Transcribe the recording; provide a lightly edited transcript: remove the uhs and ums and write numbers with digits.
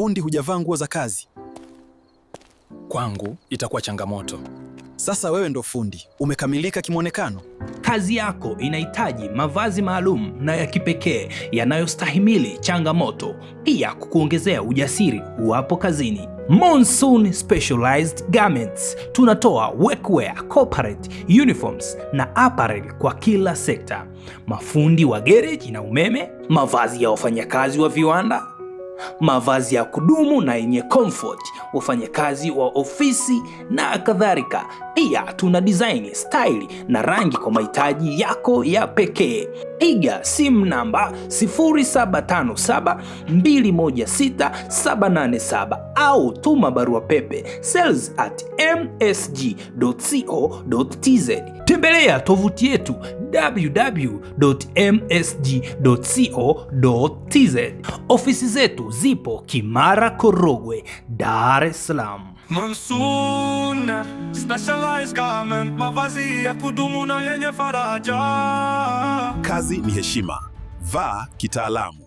fundi hujavaa nguo za kazi. Kwangu itakuwa changamoto. Sasa wewe ndo fundi, umekamilika kimwonekano. Kazi yako inahitaji mavazi maalum na ya kipekee yanayostahimili changamoto, pia kukuongezea ujasiri uwapo kazini. Monsoon Specialized Garments. Tunatoa workwear, corporate uniforms na apparel kwa kila sekta. Mafundi wa garage na umeme, mavazi ya wafanyakazi wa viwanda, mavazi ya kudumu na yenye comfort, wafanyakazi wa ofisi na kadhalika. Pia tuna design, style na rangi kwa mahitaji yako ya pekee. Piga simu namba 0757216787 au tuma barua pepe sales@msg.co.tz. Tembelea tovuti yetu www.msg.co.tz. Ofisi zetu zipo Kimara Korogwe, Dar es Salaam. Monsoon Specialized Garment, mavazi ya kudumu na yenye faraja. Kazi ni heshima. Vaa kitaalamu.